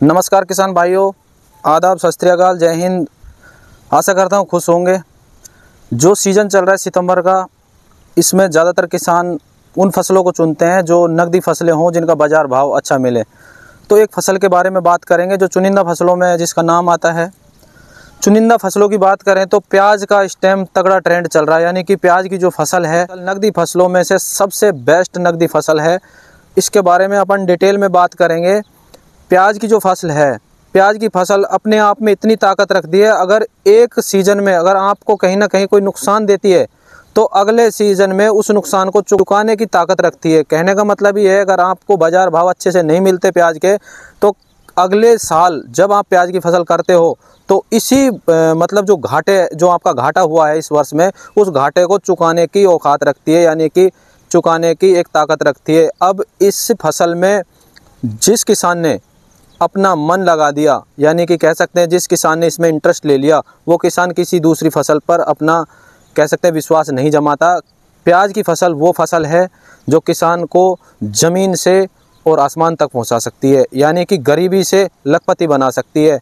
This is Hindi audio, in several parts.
नमस्कार किसान भाइयों, आदाब, सत श्री अकाल, जय हिंद। आशा करता हूँ खुश होंगे। जो सीज़न चल रहा है सितंबर का, इसमें ज़्यादातर किसान उन फसलों को चुनते हैं जो नकदी फसलें हों, जिनका बाज़ार भाव अच्छा मिले। तो एक फ़सल के बारे में बात करेंगे जो चुनिंदा फसलों में जिसका नाम आता है। चुनिंदा फसलों की बात करें तो प्याज का इस टाइम तगड़ा ट्रेंड चल रहा है, यानी कि प्याज की जो फसल है नकदी फसलों में से सबसे बेस्ट नकदी फसल है। इसके बारे में अपन डिटेल में बात करेंगे। प्याज की जो फसल है, प्याज की फसल अपने आप में इतनी ताकत रखती है, अगर एक सीज़न में अगर आपको कहीं ना कहीं कोई नुकसान देती है तो अगले सीज़न में उस नुकसान को चुकाने की ताकत रखती है। कहने का मतलब ये है, अगर आपको बाज़ार भाव अच्छे से नहीं मिलते प्याज के, तो अगले साल जब आप प्याज की फसल करते हो तो इसी मतलब जो आपका घाटा हुआ है इस वर्ष में, उस घाटे को चुकाने की औकात रखती है, यानी कि चुकाने की एक ताकत रखती है। अब इस फसल में जिस किसान ने अपना मन लगा दिया, यानी कि कह सकते हैं जिस किसान ने इसमें इंटरेस्ट ले लिया, वो किसान किसी दूसरी फसल पर अपना कह सकते हैं विश्वास नहीं जमाता। प्याज की फसल वो फसल है जो किसान को ज़मीन से और आसमान तक पहुंचा सकती है, यानी कि गरीबी से लखपति बना सकती है।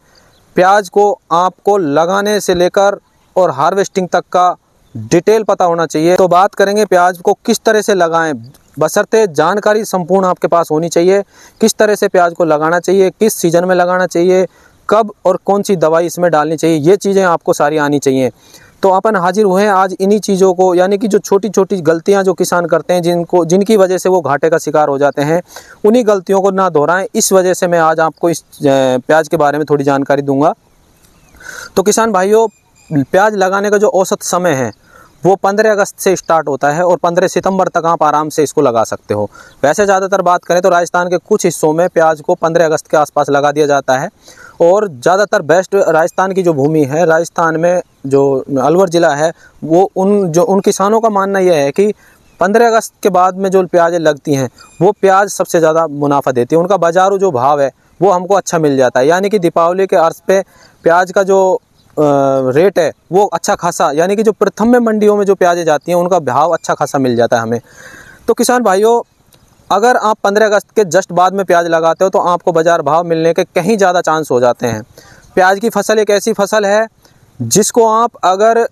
प्याज को आपको लगाने से लेकर और हार्वेस्टिंग तक का डिटेल पता होना चाहिए। तो बात करेंगे प्याज को किस तरह से लगाएं, बशर्ते जानकारी संपूर्ण आपके पास होनी चाहिए। किस तरह से प्याज को लगाना चाहिए, किस सीज़न में लगाना चाहिए, कब और कौन सी दवाई इसमें डालनी चाहिए, ये चीज़ें आपको सारी आनी चाहिए। तो अपन हाजिर हुए हैं आज इन्हीं चीज़ों को, यानी कि जो छोटी छोटी गलतियां जो किसान करते हैं, जिनकी वजह से वो घाटे का शिकार हो जाते हैं, उन्हीं गलतियों को ना दोहराएं। इस वजह से मैं आज आपको इस प्याज के बारे में थोड़ी जानकारी दूंगा। तो किसान भाइयों, प्याज लगाने का जो औसत समय है वो 15 अगस्त से स्टार्ट होता है और 15 सितंबर तक आप आराम से इसको लगा सकते हो। वैसे ज़्यादातर बात करें तो राजस्थान के कुछ हिस्सों में प्याज को 15 अगस्त के आसपास लगा दिया जाता है, और ज़्यादातर बेस्ट राजस्थान की जो भूमि है, राजस्थान में जो अलवर ज़िला है, वो उन किसानों का मानना यह है कि 15 अगस्त के बाद में जो प्याज लगती हैं वो प्याज सबसे ज़्यादा मुनाफा देती है। उनका बाज़ारू जो भाव है वो हमको अच्छा मिल जाता है, यानी कि दीपावली के अर्स पे प्याज का जो रेट है वो अच्छा खासा, यानी कि जो प्रथम में मंडियों में जो प्याजें जाती हैं उनका भाव अच्छा खासा मिल जाता है हमें। तो किसान भाइयों, अगर आप 15 अगस्त के जस्ट बाद में प्याज लगाते हो तो आपको बाज़ार भाव मिलने के कहीं ज़्यादा चांस हो जाते हैं। प्याज की फसल एक ऐसी फसल है जिसको आप अगर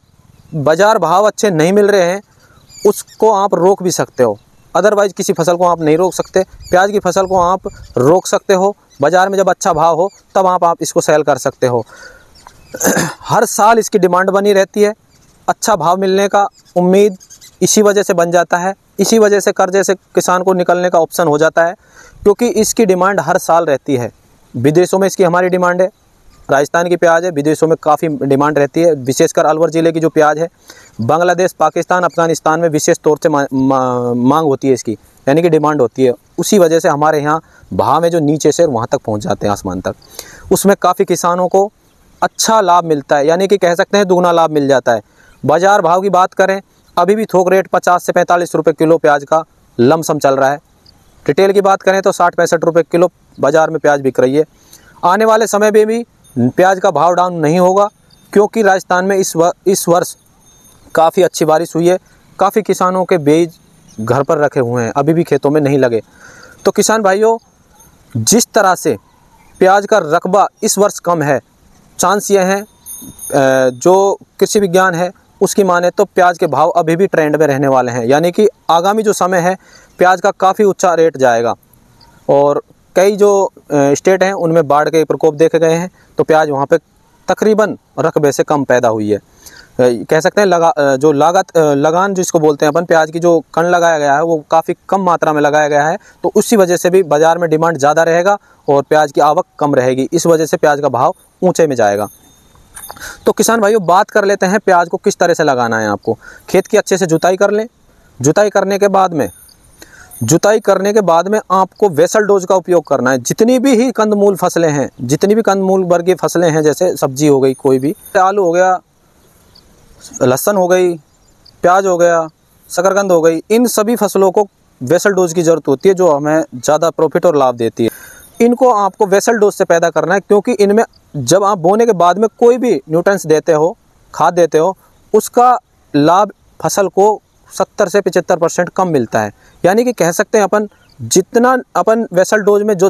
बाज़ार भाव अच्छे नहीं मिल रहे हैं उसको आप रोक भी सकते हो। अदरवाइज़ किसी फसल को आप नहीं रोक सकते, प्याज की फसल को आप रोक सकते हो। बाज़ार में जब अच्छा भाव हो तब आप इसको सेल कर सकते हो। हर साल इसकी डिमांड बनी रहती है, अच्छा भाव मिलने का उम्मीद इसी वजह से बन जाता है। इसी वजह से कर्जे से किसान को निकलने का ऑप्शन हो जाता है, क्योंकि इसकी डिमांड हर साल रहती है। विदेशों में इसकी हमारी डिमांड है, राजस्थान की प्याज है, विदेशों में काफ़ी डिमांड रहती है। विशेषकर अलवर ज़िले की जो प्याज है, बांग्लादेश, पाकिस्तान, अफगानिस्तान में विशेष तौर से मांग होती है इसकी, यानी कि डिमांड होती है। उसी वजह से हमारे यहाँ भाव में जो नीचे से वहाँ तक पहुँच जाते हैं, आसमान तक। उसमें काफ़ी किसानों को अच्छा लाभ मिलता है, यानी कि कह सकते हैं दुगना लाभ मिल जाता है। बाज़ार भाव की बात करें, अभी भी थोक रेट 50 से 45 रुपये किलो प्याज का लमसम चल रहा है। रिटेल की बात करें तो 60-65 रुपये किलो बाज़ार में प्याज बिक रही है। आने वाले समय में भी प्याज का भाव डाउन नहीं होगा, क्योंकि राजस्थान में इस वर्ष काफ़ी अच्छी बारिश हुई है। काफ़ी किसानों के बीज घर पर रखे हुए हैं, अभी भी खेतों में नहीं लगे। तो किसान भाइयों, जिस तरह से प्याज का रकबा इस वर्ष कम है, चांस ये हैं, जो कृषि विज्ञान है उसकी माने तो प्याज के भाव अभी भी ट्रेंड में रहने वाले हैं, यानी कि आगामी जो समय है प्याज का काफ़ी ऊंचा रेट जाएगा। और कई जो स्टेट हैं उनमें बाढ़ के प्रकोप देखे गए हैं, तो प्याज वहाँ पे तकरीबन रकबे से कम पैदा हुई है। कह सकते हैं लगान जिसको बोलते हैं अपन, प्याज की जो कण लगाया गया है वो काफ़ी कम मात्रा में लगाया गया है, तो उसी वजह से भी बाज़ार में डिमांड ज़्यादा रहेगा और प्याज की आवक कम रहेगी। इस वजह से प्याज का भाव ऊंचे में जाएगा। तो किसान भाइयों, बात कर लेते हैं प्याज को किस तरह से लगाना है। आपको खेत की अच्छे से जुताई कर लें। जुताई करने के बाद में आपको वेसल डोज का उपयोग करना है। जितनी भी कंदमूल फसलें हैं, जितनी भी कंदमूल वर्गीय फसलें हैं, जैसे सब्जी हो गई, कोई भी आलू हो गया, लहसुन हो गई, प्याज हो गया, शकरकंद हो गई, इन सभी फसलों को वेसल डोज की ज़रूरत होती है, जो हमें ज़्यादा प्रॉफिट और लाभ देती है। इनको आपको वेसल डोज से पैदा करना है, क्योंकि इनमें जब आप बोने के बाद में कोई भी न्यूट्रिएंट्स देते हो, खाद देते हो, उसका लाभ फसल को 70 से 75% कम मिलता है। यानी कि कह सकते हैं अपन जितना अपन वेसल डोज में जो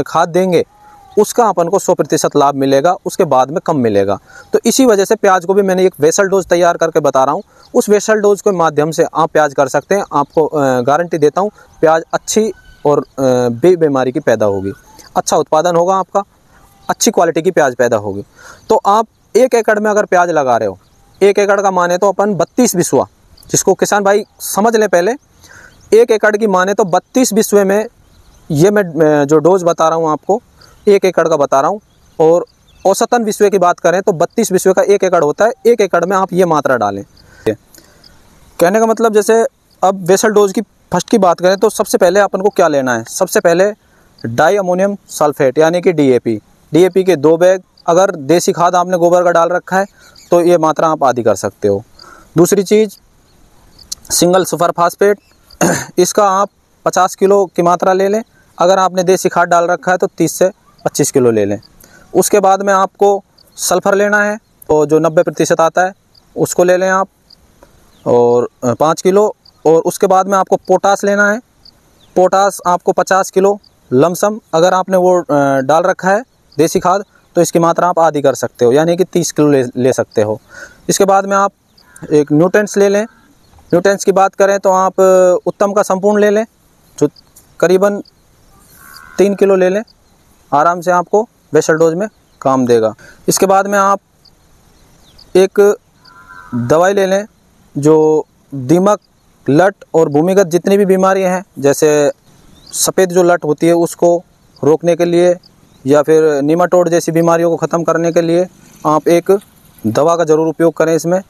खाद देंगे उसका अपन को 100% लाभ मिलेगा, उसके बाद में कम मिलेगा। तो इसी वजह से प्याज को भी मैंने एक वेसल डोज तैयार करके बता रहा हूँ। उस वेसल डोज के माध्यम से आप प्याज कर सकते हैं। आपको गारंटी देता हूँ प्याज अच्छी और बीमारी की पैदा होगी, अच्छा उत्पादन होगा आपका, अच्छी क्वालिटी की प्याज पैदा होगी। तो आप 1 एकड़ में अगर प्याज लगा रहे हो, 1 एकड़ का माने तो अपन 32 बिस्वा, जिसको किसान भाई समझ लें पहले, 1 एकड़ की माने तो 32 बिस्वे में ये मैं जो डोज बता रहा हूँ आपको 1 एकड़ का बता रहा हूँ। और औसतन बिस्वे की बात करें तो 32 बिस्वे का 1 एकड़ होता है। 1 एकड़ में आप ये मात्रा डालें। कहने का मतलब जैसे अब वेसल डोज की फर्स्ट की बात करें तो सबसे पहले अपन को क्या लेना है, सबसे पहले डाई अमोनियम सल्फेट यानी कि डीएपी के 2 बैग। अगर देसी खाद आपने गोबर का डाल रखा है तो ये मात्रा आप आधी कर सकते हो। दूसरी चीज़ सिंगल सुपर फास्फेट, इसका आप 50 किलो की मात्रा ले लें। अगर आपने देसी खाद डाल रखा है तो 30 से 25 किलो ले लें। उसके बाद में आपको सल्फ़र लेना है, तो जो 90% आता है उसको ले लें आप, और 5 किलो। और उसके बाद में आपको पोटास लेना है। पोटास आपको 50 किलो लमसम, अगर आपने वो डाल रखा है देसी खाद तो इसकी मात्रा आप आधी कर सकते हो, यानी कि 30 किलो ले सकते हो। इसके बाद में आप एक न्यूट्रेंट्स ले लें। न्यूट्रेंट्स की बात करें तो आप उत्तम का संपूर्ण ले लें, जो करीबन 3 किलो ले लें, आराम से आपको वेसल डोज में काम देगा। इसके बाद में आप एक दवाई ले लें जो दीमक, लट और भूमिगत जितनी भी बीमारियां हैं, जैसे सफ़ेद जो लट होती है उसको रोकने के लिए या फिर नीमाटोड जैसी बीमारियों को ख़त्म करने के लिए आप एक दवा का ज़रूर उपयोग करें। इसमें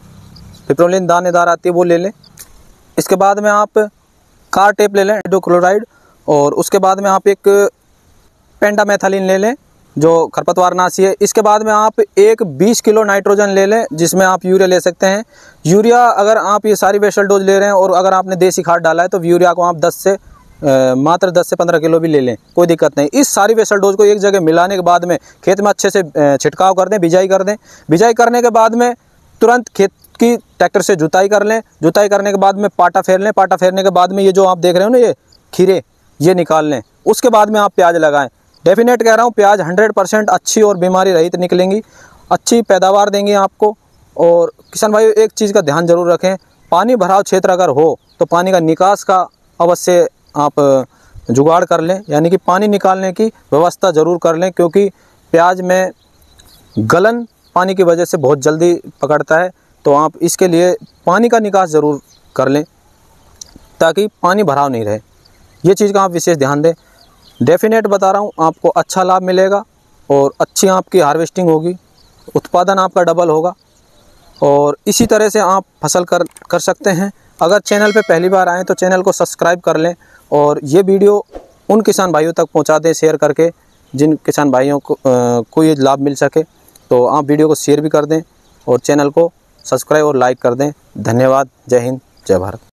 पिप्रोलिन दानेदार आती है, वो ले लें। इसके बाद में आप कार टेप ले लें हाइड्रोक्लोराइड, और उसके बाद में आप एक पेंडामेथालिन ले लें जो खरपतवारनाशी है। इसके बाद में आप एक 20 किलो नाइट्रोजन ले लें, जिसमें आप यूरिया ले सकते हैं। यूरिया अगर आप ये सारी वेसल डोज ले रहे हैं और अगर आपने देसी खाद डाला है तो यूरिया को आप मात्र 10 से 15 किलो भी ले लें, कोई दिक्कत नहीं। इस सारी वेसल डोज को एक जगह मिलाने के बाद में खेत में अच्छे से छिड़काव कर दें, बिजाई कर दें। बिजाई करने के बाद में तुरंत खेत की ट्रैक्टर से जुताई कर लें। जुताई करने के बाद में पाटा फेर लें। पाटा फेरने के बाद में ये जो आप देख रहे हो ना, ये खीरे, ये निकाल लें। उसके बाद में आप प्याज लगाएं। डेफिनेट कह रहा हूँ, प्याज 100% अच्छी और बीमारी रहित निकलेंगी, अच्छी पैदावार देंगी आपको। और किसान भाई एक चीज़ का ध्यान जरूर रखें, पानी भराव क्षेत्र अगर हो तो पानी का निकास का अवश्य आप जुगाड़ कर लें, यानी कि पानी निकालने की व्यवस्था ज़रूर कर लें, क्योंकि प्याज में गलन पानी की वजह से बहुत जल्दी पकड़ता है। तो आप इसके लिए पानी का निकास ज़रूर कर लें ताकि पानी भराव नहीं रहे। ये चीज़ का आप विशेष ध्यान दें। डेफिनेट बता रहा हूँ, आपको अच्छा लाभ मिलेगा और अच्छी आपकी हार्वेस्टिंग होगी, उत्पादन आपका डबल होगा। और इसी तरह से आप फसल कर सकते हैं। अगर चैनल पे पहली बार आएँ तो चैनल को सब्सक्राइब कर लें और ये वीडियो उन किसान भाइयों तक पहुंचा दें शेयर करके, जिन किसान भाइयों को ये लाभ मिल सके। तो आप वीडियो को शेयर भी कर दें और चैनल को सब्सक्राइब और लाइक कर दें। धन्यवाद। जय हिंद, जय भारत।